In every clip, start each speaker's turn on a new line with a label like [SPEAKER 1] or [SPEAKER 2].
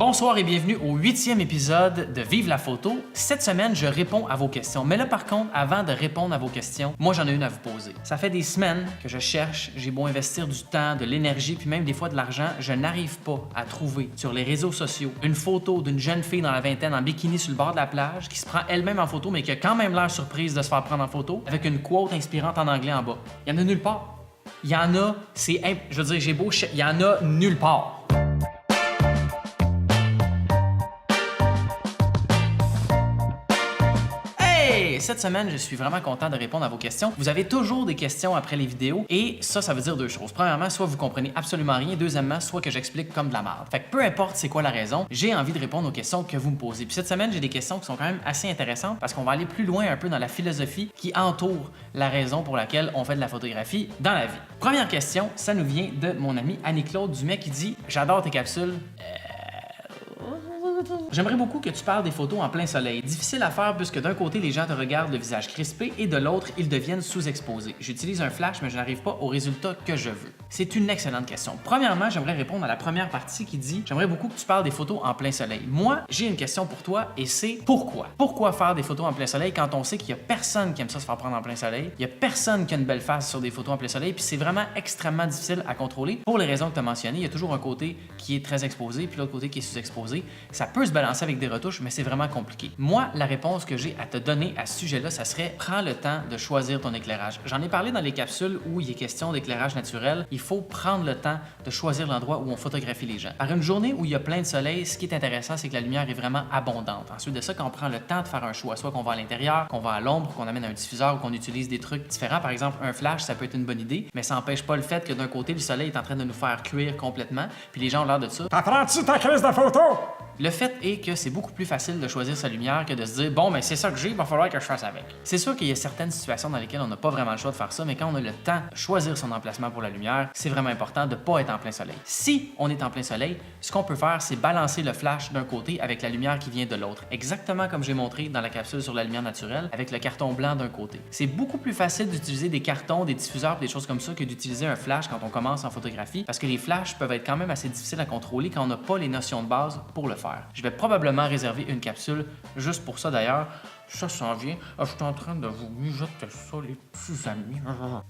[SPEAKER 1] Bonsoir et bienvenue au 8e épisode de Vive la photo. Cette semaine, je réponds à vos questions. Mais là, par contre, avant de répondre à vos questions, moi, j'en ai une à vous poser. Ça fait des semaines que je cherche, j'ai beau investir du temps, de l'énergie, puis même des fois de l'argent, je n'arrive pas à trouver sur les réseaux sociaux une photo d'une jeune fille dans la vingtaine en bikini sur le bord de la plage qui se prend elle-même en photo, mais qui a quand même l'air surprise de se faire prendre en photo avec une quote inspirante en anglais en bas. Il y en a nulle part. Il y en a, je veux dire, j'ai beau, il y en a nulle part. Cette semaine, je suis vraiment content de répondre à vos questions. Vous avez toujours des questions après les vidéos et ça veut dire deux choses. Premièrement, soit vous comprenez absolument rien. Deuxièmement, soit que j'explique comme de la merde. Fait que peu importe c'est quoi la raison, j'ai envie de répondre aux questions que vous me posez. Puis cette semaine, j'ai des questions qui sont quand même assez intéressantes parce qu'on va aller plus loin un peu dans la philosophie qui entoure la raison pour laquelle on fait de la photographie dans la vie. Première question, ça nous vient de mon ami Annie-Claude Dumais qui dit « J'adore tes capsules. J'aimerais beaucoup que tu parles des photos en plein soleil. Difficile à faire puisque d'un côté, les gens te regardent le visage crispé et de l'autre, ils deviennent sous-exposés. J'utilise un flash, mais je n'arrive pas au résultat que je veux. » C'est une excellente question. Premièrement, j'aimerais répondre à la première partie qui dit « J'aimerais beaucoup que tu parles des photos en plein soleil. » Moi, j'ai une question pour toi et c'est pourquoi? Pourquoi faire des photos en plein soleil quand on sait qu'il n'y a personne qui aime ça se faire prendre en plein soleil? Il n'y a personne qui a une belle face sur des photos en plein soleil, puis c'est vraiment extrêmement difficile à contrôler. Pour les raisons que tu as mentionnées, il y a toujours un côté qui est très exposé, puis l'autre côté qui est sous-exposé. Ça peut se balancer avec des retouches, mais c'est vraiment compliqué. Moi, la réponse que j'ai à te donner à ce sujet-là, ça serait prends le temps de choisir ton éclairage. J'en ai parlé dans les capsules où il est question d'éclairage naturel. Il faut prendre le temps de choisir l'endroit où on photographie les gens. Par une journée où il y a plein de soleil, ce qui est intéressant, c'est que la lumière est vraiment abondante. Ensuite de ça, quand on prend le temps de faire un choix, soit qu'on va à l'intérieur, qu'on va à l'ombre, qu'on amène un diffuseur ou qu'on utilise des trucs différents. Par exemple, un flash, ça peut être une bonne idée, mais ça n'empêche pas le fait que d'un côté, le soleil est en train de nous faire cuire complètement, puis les gens ont l'air de ça.
[SPEAKER 2] T'apprends-tu ta crise de photo?
[SPEAKER 1] Le fait est que c'est beaucoup plus facile de choisir sa lumière que de se dire « Bon, mais c'est ça que j'ai, il va falloir que je fasse avec. » C'est sûr qu'il y a certaines situations dans lesquelles on n'a pas vraiment le choix de faire ça, mais quand on a le temps de choisir son emplacement pour la lumière, c'est vraiment important de ne pas être en plein soleil. Si on est en plein soleil, ce qu'on peut faire, c'est balancer le flash d'un côté avec la lumière qui vient de l'autre. Exactement comme j'ai montré dans la capsule sur la lumière naturelle, avec le carton blanc d'un côté. C'est beaucoup plus facile d'utiliser des cartons, des diffuseurs, des choses comme ça que d'utiliser un flash quand on commence en photographie, parce que les flashs peuvent être quand même assez difficiles à contrôler quand on n'a pas les notions de base pour le faire. Je vais probablement réserver une capsule juste pour ça d'ailleurs. Ça s'en vient. Je suis en train de vous mijoter ça, les petits amis.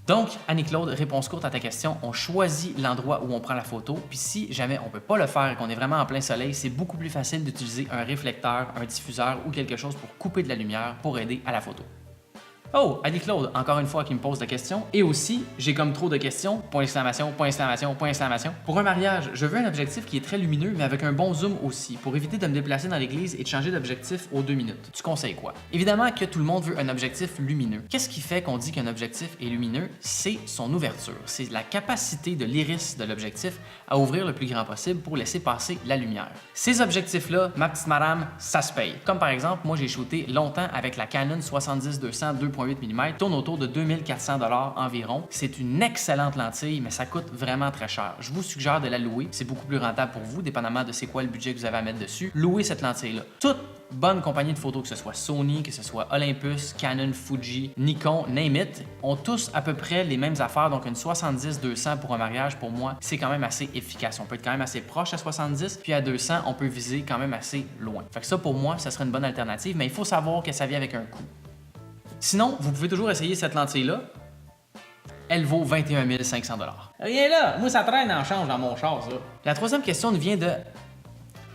[SPEAKER 1] Donc, Annie-Claude, réponse courte à ta question. On choisit l'endroit où on prend la photo. Puis si jamais on ne peut pas le faire et qu'on est vraiment en plein soleil, c'est beaucoup plus facile d'utiliser un réflecteur, un diffuseur ou quelque chose pour couper de la lumière pour aider à la photo. Oh, Annie-Claude, encore une fois, qui me pose la question. Et aussi, j'ai comme trop de questions. Point d'exclamation, point d'exclamation, point d'exclamation. Pour un mariage, je veux un objectif qui est très lumineux, mais avec un bon zoom aussi, pour éviter de me déplacer dans l'église et de changer d'objectif aux 2 minutes. Tu conseilles quoi? Évidemment que tout le monde veut un objectif lumineux. Qu'est-ce qui fait qu'on dit qu'un objectif est lumineux? C'est son ouverture. C'est la capacité de l'iris de l'objectif à ouvrir le plus grand possible pour laisser passer la lumière. Ces objectifs-là, ma petite madame, ça se paye. Comme par exemple, moi j'ai shooté longtemps avec la Canon 70-200 2.8 mm, tourne autour de 2400 $ environ. C'est une excellente lentille, mais ça coûte vraiment très cher. Je vous suggère de la louer. C'est beaucoup plus rentable pour vous, dépendamment de c'est quoi le budget que vous avez à mettre dessus. Louez cette lentille-là. Toute bonne compagnie de photos, que ce soit Sony, que ce soit Olympus, Canon, Fuji, Nikon, name it, ont tous à peu près les mêmes affaires. Donc une 70-200 pour un mariage, pour moi, c'est quand même assez efficace. On peut être quand même assez proche à 70, puis à 200, on peut viser quand même assez loin. Fait que ça, pour moi, ça serait une bonne alternative, mais il faut savoir que ça vient avec un coût. Sinon, vous pouvez toujours essayer cette lentille-là. Elle vaut 21 500 $. Rien là, moi ça traîne en change dans mon char, ça. La troisième question nous vient de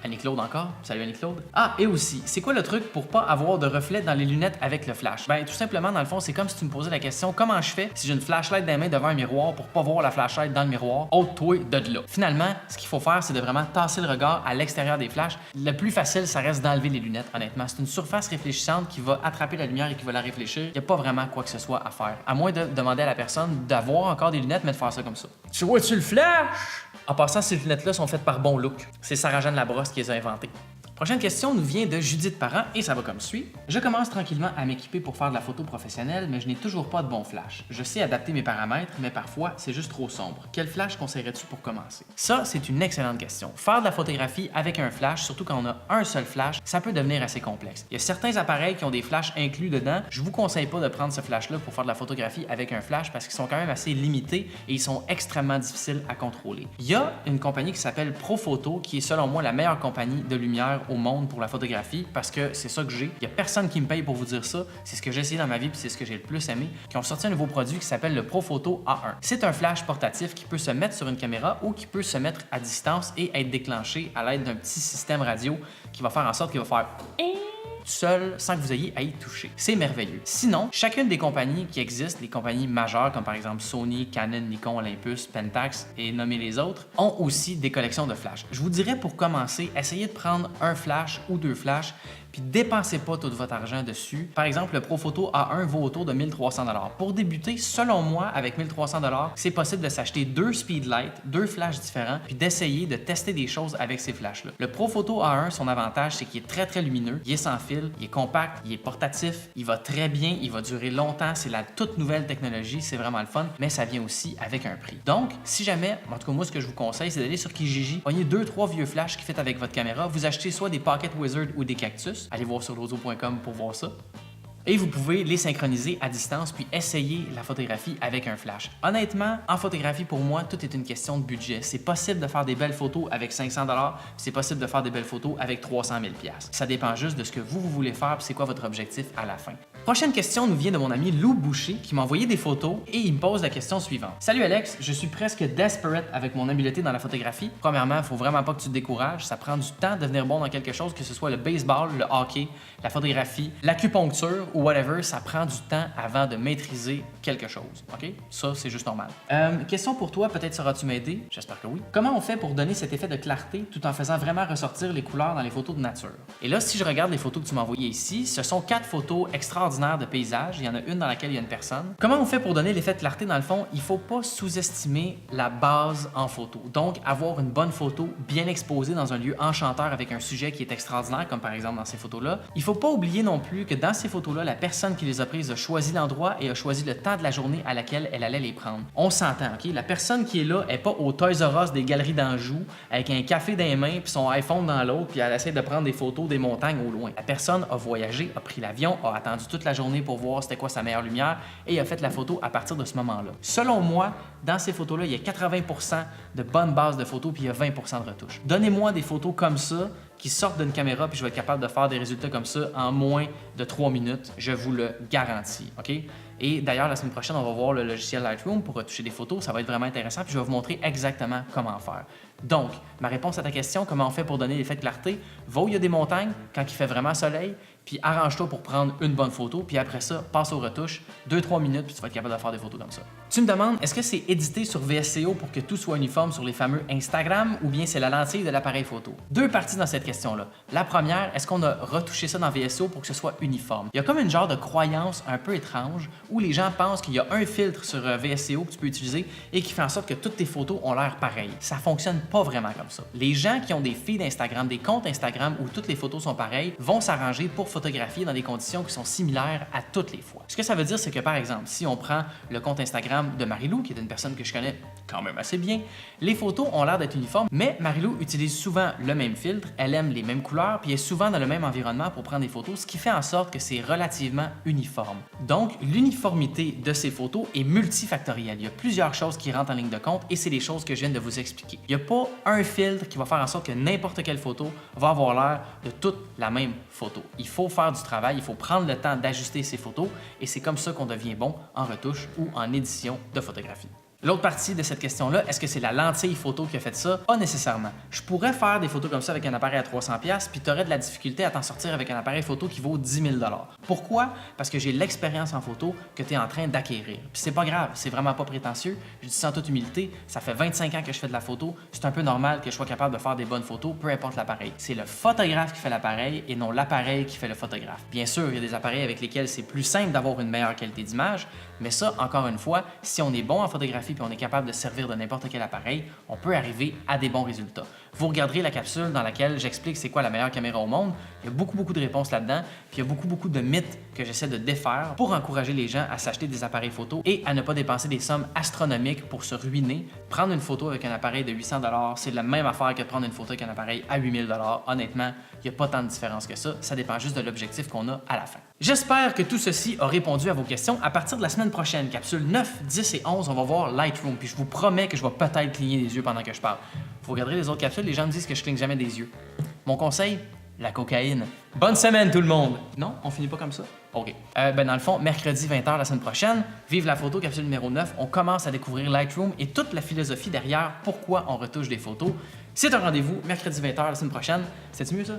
[SPEAKER 1] Annie-Claude encore. Salut Annie-Claude. Ah, et aussi, c'est quoi le truc pour pas avoir de reflet dans les lunettes avec le flash? Ben, tout simplement, dans le fond, c'est comme si tu me posais la question, comment je fais si j'ai une flashlight dans les mains devant un miroir pour pas voir la flashlight dans le miroir? Ôte-toi de là. Finalement, ce qu'il faut faire, c'est de vraiment tasser le regard à l'extérieur des flashs. Le plus facile, ça reste d'enlever les lunettes, honnêtement. C'est une surface réfléchissante qui va attraper la lumière et qui va la réfléchir. Il n'y a pas vraiment quoi que ce soit à faire. À moins de demander à la personne d'avoir encore des lunettes, mais de faire ça comme ça.
[SPEAKER 2] Tu vois-tu le flash?
[SPEAKER 1] En passant, ces lunettes-là sont faites par Bon Look. C'est Sarah-Jeanne Labrosse qui les a inventées. Prochaine question nous vient de Judith Parent et ça va comme suit. Je commence tranquillement à m'équiper pour faire de la photo professionnelle, mais je n'ai toujours pas de bon flash. Je sais adapter mes paramètres, mais parfois c'est juste trop sombre. Quel flash conseillerais-tu pour commencer? Ça, c'est une excellente question. Faire de la photographie avec un flash, surtout quand on a un seul flash, ça peut devenir assez complexe. Il y a certains appareils qui ont des flashs inclus dedans. Je vous conseille pas de prendre ce flash-là pour faire de la photographie avec un flash parce qu'ils sont quand même assez limités et ils sont extrêmement difficiles à contrôler. Il y a une compagnie qui s'appelle Profoto qui est selon moi la meilleure compagnie de lumière au monde pour la photographie parce que c'est ça que j'ai. Il n'y a personne qui me paye pour vous dire ça. C'est ce que j'ai essayé dans ma vie puis c'est ce que j'ai le plus aimé. Qui ont sorti un nouveau produit qui s'appelle le Profoto A1. C'est un flash portatif qui peut se mettre sur une caméra ou qui peut se mettre à distance et être déclenché à l'aide d'un petit système radio qui va faire en sorte qu'il va faire seul sans que vous ayez à y toucher. C'est merveilleux. Sinon, chacune des compagnies qui existent, les compagnies majeures comme par exemple Sony, Canon, Nikon, Olympus, Pentax et nommer les autres, ont aussi des collections de flash. Je vous dirais pour commencer, essayez de prendre un flash ou deux flashs puis dépensez pas tout votre argent dessus. Par exemple, le Profoto A1 vaut autour de 1300 $. Pour débuter, selon moi, avec 1300 $, c'est possible de s'acheter deux speedlights, deux flashs différents, puis d'essayer de tester des choses avec ces flashs-là. Le Profoto A1, son avantage, c'est qu'il est très lumineux, il est sans fil, il est compact, il est portatif, il va très bien, il va durer longtemps, c'est la toute nouvelle technologie, c'est vraiment le fun, mais ça vient aussi avec un prix. Donc, si jamais, en tout cas moi, ce que je vous conseille, c'est d'aller sur Kijiji, pogner 2-3 vieux flashs qui fit avec votre caméra, vous achetez soit des Pocket Wizard ou des Cactus. Allez voir sur lozo.com pour voir ça. Et vous pouvez les synchroniser à distance puis essayer la photographie avec un flash. Honnêtement, en photographie, pour moi, tout est une question de budget. C'est possible de faire des belles photos avec 500 $, puis c'est possible de faire des belles photos avec 300 000 $. Ça dépend juste de ce que vous voulez faire puis c'est quoi votre objectif à la fin. Prochaine question nous vient de mon ami Lou Boucher qui m'a envoyé des photos et il me pose la question suivante. Salut Alex, je suis presque desperate avec mon habileté dans la photographie. Premièrement, il faut vraiment pas que tu te décourages. Ça prend du temps de devenir bon dans quelque chose, que ce soit le baseball, le hockey, la photographie, l'acupuncture ou whatever. Ça prend du temps avant de maîtriser quelque chose. OK? Ça, c'est juste normal. Question pour toi, peut-être sauras-tu m'aider? J'espère que oui. Comment on fait pour donner cet effet de clarté tout en faisant vraiment ressortir les couleurs dans les photos de nature? Et là, si je regarde les photos que tu m'as envoyées ici, ce sont 4 photos extraordinaires de paysages. Il y en a une dans laquelle il y a une personne. Comment on fait pour donner l'effet de clarté? Dans le fond, il faut pas sous-estimer la base en photo. Donc, avoir une bonne photo bien exposée dans un lieu enchanteur avec un sujet qui est extraordinaire, comme par exemple dans ces photos-là. Il faut pas oublier non plus que dans ces photos-là, la personne qui les a prises a choisi l'endroit et a choisi le temps de la journée à laquelle elle allait les prendre. On s'entend, OK? La personne qui est là est pas au Toys R Us des galeries d'Anjou avec un café dans les mains puis son iPhone dans l'autre puis elle essaie de prendre des photos des montagnes au loin. La personne a voyagé, a pris l'avion, a attendu toute la journée pour voir c'était quoi sa meilleure lumière et a fait la photo à partir de ce moment-là. Selon moi, dans ces photos-là, il y a 80% de bonnes bases de photos puis il y a 20% de retouches. Donnez-moi des photos comme ça qui sortent d'une caméra puis je vais être capable de faire des résultats comme ça en moins de 3 minutes, je vous le garantis, OK? Et d'ailleurs, la semaine prochaine, on va voir le logiciel Lightroom pour retoucher des photos, ça va être vraiment intéressant puis je vais vous montrer exactement comment faire. Donc, ma réponse à ta question, comment on fait pour donner l'effet de clarté? Va où il y a des montagnes, quand il fait vraiment soleil, puis arrange-toi pour prendre une bonne photo, puis après ça, passe aux retouches, 2-3 minutes, puis tu vas être capable de faire des photos comme ça. Tu me demandes, est-ce que c'est édité sur VSCO pour que tout soit uniforme sur les fameux Instagram ou bien c'est la lentille de l'appareil photo? Deux parties dans cette question-là. La première, est-ce qu'on a retouché ça dans VSCO pour que ce soit uniforme? Il y a comme une genre de croyance un peu étrange où les gens pensent qu'il y a un filtre sur VSCO que tu peux utiliser et qui fait en sorte que toutes tes photos ont l'air pareilles. Ça fonctionne pas vraiment comme ça. Les gens qui ont des feeds Instagram, des comptes Instagram où toutes les photos sont pareilles, vont s'arranger pour photographier dans des conditions qui sont similaires à toutes les fois. Ce que ça veut dire, c'est que par exemple, si on prend le compte Instagram de Marilou, qui est une personne que je connais quand même assez bien, les photos ont l'air d'être uniformes, mais Marilou utilise souvent le même filtre, elle aime les mêmes couleurs, puis elle est souvent dans le même environnement pour prendre des photos, ce qui fait en sorte que c'est relativement uniforme. Donc, l'uniformité de ces photos est multifactorielle. Il y a plusieurs choses qui rentrent en ligne de compte et c'est les choses que je viens de vous expliquer. Il n'y a pas un filtre qui va faire en sorte que n'importe quelle photo va avoir l'air de toute la même photo. Il faut faire du travail, il faut prendre le temps d'ajuster ces photos et c'est comme ça qu'on devient bon en retouche ou en édition de photographie. L'autre partie de cette question-là, est-ce que c'est la lentille photo qui a fait ça? Pas nécessairement. Je pourrais faire des photos comme ça avec un appareil à 300$, puis tu aurais de la difficulté à t'en sortir avec un appareil photo qui vaut 10 000 $. Pourquoi? Parce que j'ai l'expérience en photo que tu es en train d'acquérir. Puis c'est pas grave, c'est vraiment pas prétentieux. Je dis ça en toute humilité, ça fait 25 ans que je fais de la photo, c'est un peu normal que je sois capable de faire des bonnes photos, peu importe l'appareil. C'est le photographe qui fait l'appareil et non l'appareil qui fait le photographe. Bien sûr, il y a des appareils avec lesquels c'est plus simple d'avoir une meilleure qualité d'image, mais ça, encore une fois, si on est bon en photographie puis on est capable de servir de n'importe quel appareil, on peut arriver à des bons résultats. vous regarderez la capsule dans laquelle j'explique c'est quoi la meilleure caméra au monde. Il y a beaucoup de réponses là-dedans, puis il y a beaucoup de mythes que j'essaie de défaire pour encourager les gens à s'acheter des appareils photo et à ne pas dépenser des sommes astronomiques pour se ruiner. Prendre une photo avec un appareil de 800 $, c'est la même affaire que de prendre une photo avec un appareil à 8000 $. Honnêtement, il n'y a pas tant de différence que ça dépend juste de l'objectif qu'on a à la fin. J'espère que tout ceci a répondu à vos questions. À partir de la semaine prochaine, capsule 9, 10 et 11, on va voir Lightroom, puis je vous promets que je vais peut-être cligner des yeux pendant que je parle. Vous regarderez les autres capsules, les gens me disent que je cligne jamais des yeux. Mon conseil, la cocaïne. Bonne semaine tout le monde! Non, on finit pas comme ça? OK. Dans le fond, mercredi 20h la semaine prochaine, vive la photo, capsule numéro 9, on commence à découvrir Lightroom et toute la philosophie derrière pourquoi on retouche des photos. C'est un rendez-vous, mercredi 20h la semaine prochaine. C'est mieux ça?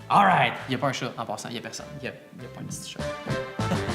[SPEAKER 1] Alright! Il n'y a pas un chat en passant, il n'y a personne. Il n'y a pas un petit chat.